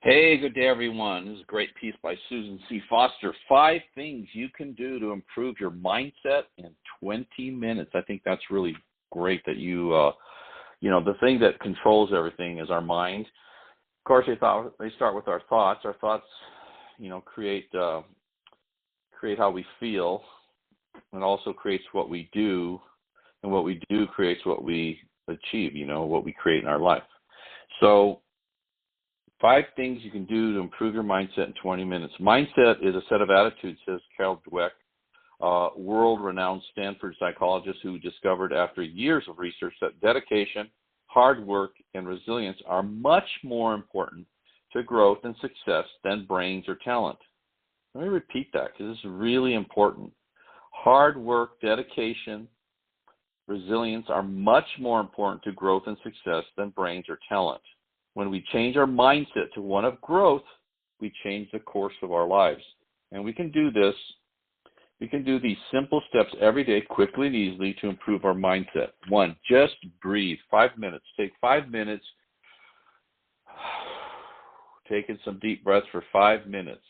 Hey, good day, everyone. This is a great piece by Susan C. Foster. 5 things you can do to improve your mindset in 20 minutes. I think that's really great that the thing that controls everything is our mind. Of course, they start with our thoughts. Our thoughts, create how we feel, and also creates what we do, and what we do creates what we achieve. What we create in our life. So 5 things you can do to improve your mindset in 20 minutes. Mindset is a set of attitudes, says Carol Dweck, world-renowned Stanford psychologist who discovered after years of research that dedication, hard work, and resilience are much more important to growth and success than brains or talent. Let me repeat that because this is really important. Hard work, dedication, resilience are much more important to growth and success than brains or talent. When we change our mindset to one of growth, we change the course of our lives. And we can do this. We can do these simple steps every day quickly and easily to improve our mindset. 1, just breathe. 5 minutes. Take 5 minutes. Taking some deep breaths for 5 minutes.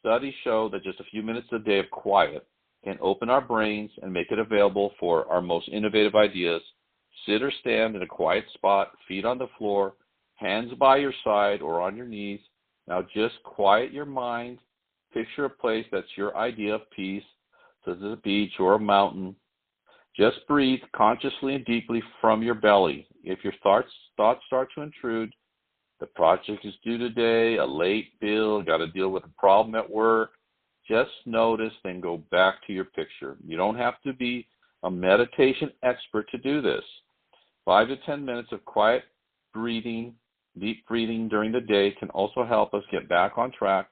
Studies show that just a few minutes a day of quiet can open our brains and make it available for our most innovative ideas. Sit or stand in a quiet spot, feet on the floor, hands by your side or on your knees. Now just quiet your mind. Picture a place that's your idea of peace, such as a beach or a mountain. Just breathe consciously and deeply from your belly. If your thoughts start to intrude, the project is due today, a late bill, got to deal with a problem at work, just notice, then go back to your picture. You don't have to be a meditation expert to do this. 5 to 10 minutes of quiet breathing, deep breathing during the day can also help us get back on track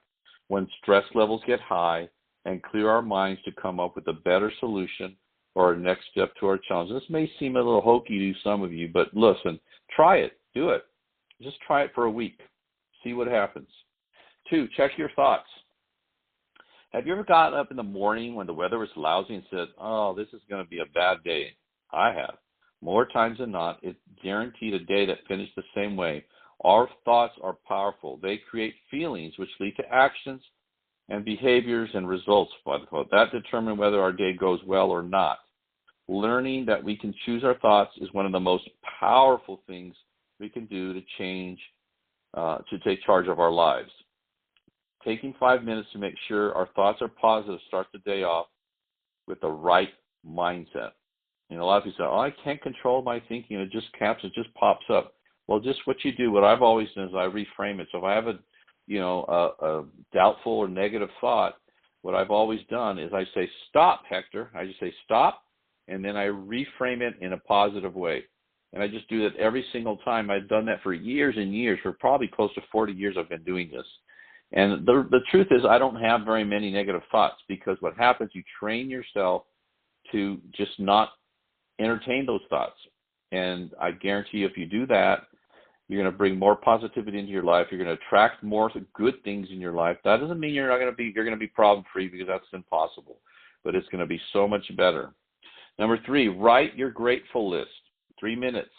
when stress levels get high and clear our minds to come up with a better solution or our next step to our challenge. This may seem a little hokey to some of you, but listen, try it. Do it. Just try it for a week. See what happens. 2, check your thoughts. Have you ever gotten up in the morning when the weather was lousy and said, oh, this is going to be a bad day? I have. More times than not, it's guaranteed a day that finished the same way. Our thoughts are powerful. They create feelings which lead to actions and behaviors and results. That determine whether our day goes well or not. Learning that we can choose our thoughts is one of the most powerful things we can do to take charge of our lives. Taking 5 minutes to make sure our thoughts are positive starts the day off with the right mindset. A lot of people say, oh, I can't control my thinking. It just pops up. Well, just what you do, what I've always done is I reframe it. So if I have a doubtful or negative thought, what I've always done is I say, stop, Hector. I just say, stop, and then I reframe it in a positive way. And I just do that every single time. I've done that for years and years. For probably close to 40 years I've been doing this. And the truth is I don't have very many negative thoughts because what happens, you train yourself to just not entertain those thoughts. And I guarantee you if you do that, you're going to bring more positivity into your life. You're going to attract more good things in your life. That doesn't mean you're going to be problem-free because that's impossible. But it's going to be so much better. Number 3, write your grateful list. 3 minutes.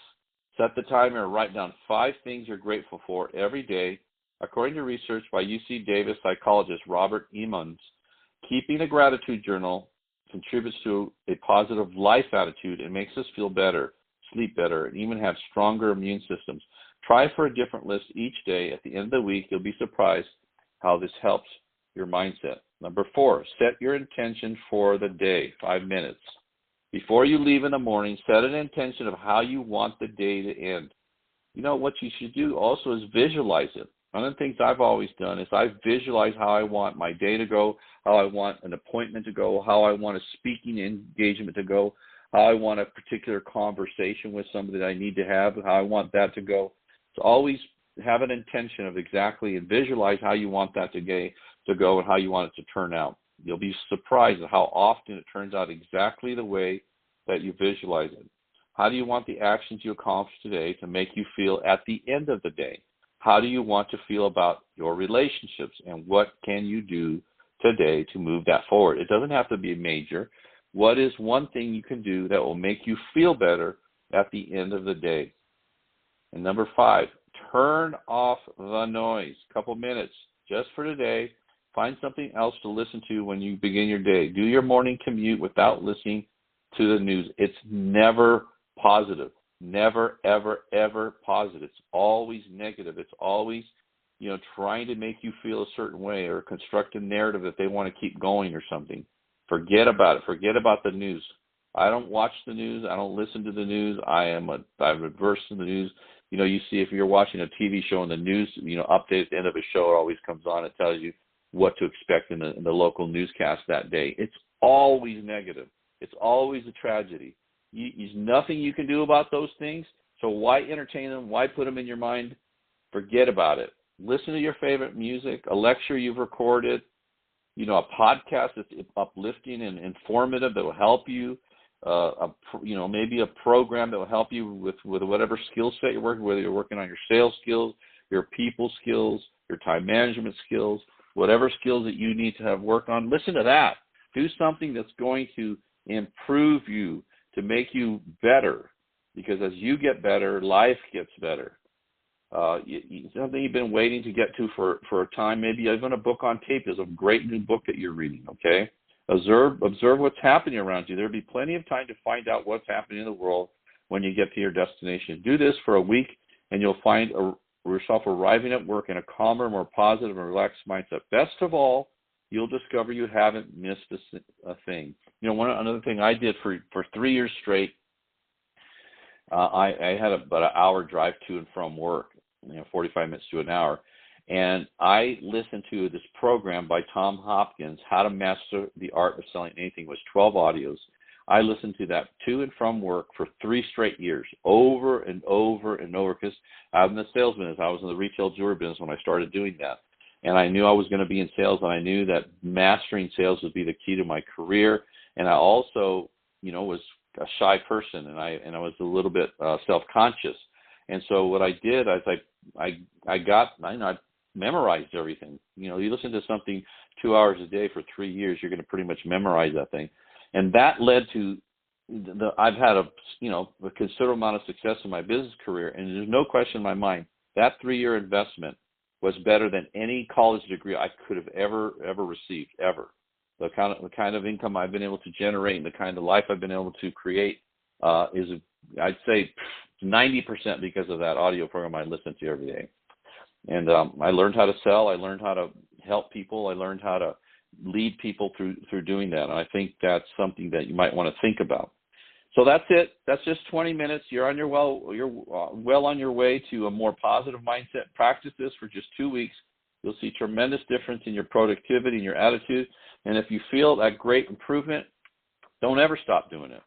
Set the timer and write down 5 things you're grateful for every day. According to research by UC Davis psychologist Robert Emmons, keeping a gratitude journal contributes to a positive life attitude and makes us feel better, sleep better, and even have stronger immune systems. Try for a different list each day. At the end of the week, you'll be surprised how this helps your mindset. Number 4, set your intention for the day, 5 minutes. Before you leave in the morning, set an intention of how you want the day to end. What you should do also is visualize it. One of the things I've always done is I visualize how I want my day to go, how I want an appointment to go, how I want a speaking engagement to go, how I want a particular conversation with somebody that I need to have, how I want that to go. So always have an intention of exactly and visualize how you want that to go and how you want it to turn out. You'll be surprised at how often it turns out exactly the way that you visualize it. How do you want the actions you accomplish today to make you feel at the end of the day? How do you want to feel about your relationships, and what can you do today to move that forward? It doesn't have to be major. What is one thing you can do that will make you feel better at the end of the day? And number 5, turn off the noise. A couple minutes just for today. Find something else to listen to when you begin your day. Do your morning commute without listening to the news. It's never positive. Never, ever, ever positive. It's always negative. It's always, trying to make you feel a certain way or construct a narrative that they want to keep going or something. Forget about it. Forget about the news. I don't watch the news. I don't listen to the news. I'm adverse to the news. You see if you're watching a TV show and the news, update at the end of a show, it always comes on. It tells you what to expect in the local newscast that day. It's always negative. It's always a tragedy. There's nothing you can do about those things, so why entertain them? Why put them in your mind? Forget about it. Listen to your favorite music, a lecture you've recorded, a podcast that's uplifting and informative that will help you, maybe a program that will help you with whatever skill set you're working, whether you're working on your sales skills, your people skills, your time management skills, whatever skills that you need to have work on. Listen to that. Do something that's going to improve you, to make you better, because as you get better, life gets better. Something you've been waiting to get to for a time, maybe even a book on tape is a great new book that you're reading, okay? Observe what's happening around you. There'll be plenty of time to find out what's happening in the world when you get to your destination. Do this for a week, and you'll find yourself arriving at work in a calmer, more positive, and relaxed mindset. Best of all, you'll discover you haven't missed a thing. Another thing I did for 3 years straight, I had about an hour drive to and from work, 45 minutes to an hour. And I listened to this program by Tom Hopkins, How to Master the Art of Selling Anything. It was 12 audios. I listened to that to and from work for 3 straight years, over and over and over, because I was in the sales business. I was in the retail jewelry business when I started doing that. And I knew I was going to be in sales, and I knew that mastering sales would be the key to my career. And I also, was a shy person, and I was a little bit self-conscious. And so what I did is I memorized everything. You listen to something 2 hours a day for 3 years, you're going to pretty much memorize that thing. And that led to I've had a considerable amount of success in my business career, and there's no question in my mind that 3-year investment was better than any college degree I could have ever received, ever. The kind of income I've been able to generate and the kind of life I've been able to create is, I'd say, 90% because of that audio program I listen to every day. And I learned how to sell. I learned how to help people. I learned how to lead people through doing that. And I think that's something that you might want to think about. So that's it. That's just 20 minutes. You're well on your way to a more positive mindset. Practice this for just 2 weeks. You'll see tremendous difference in your productivity and your attitude. And if you feel that great improvement, don't ever stop doing it.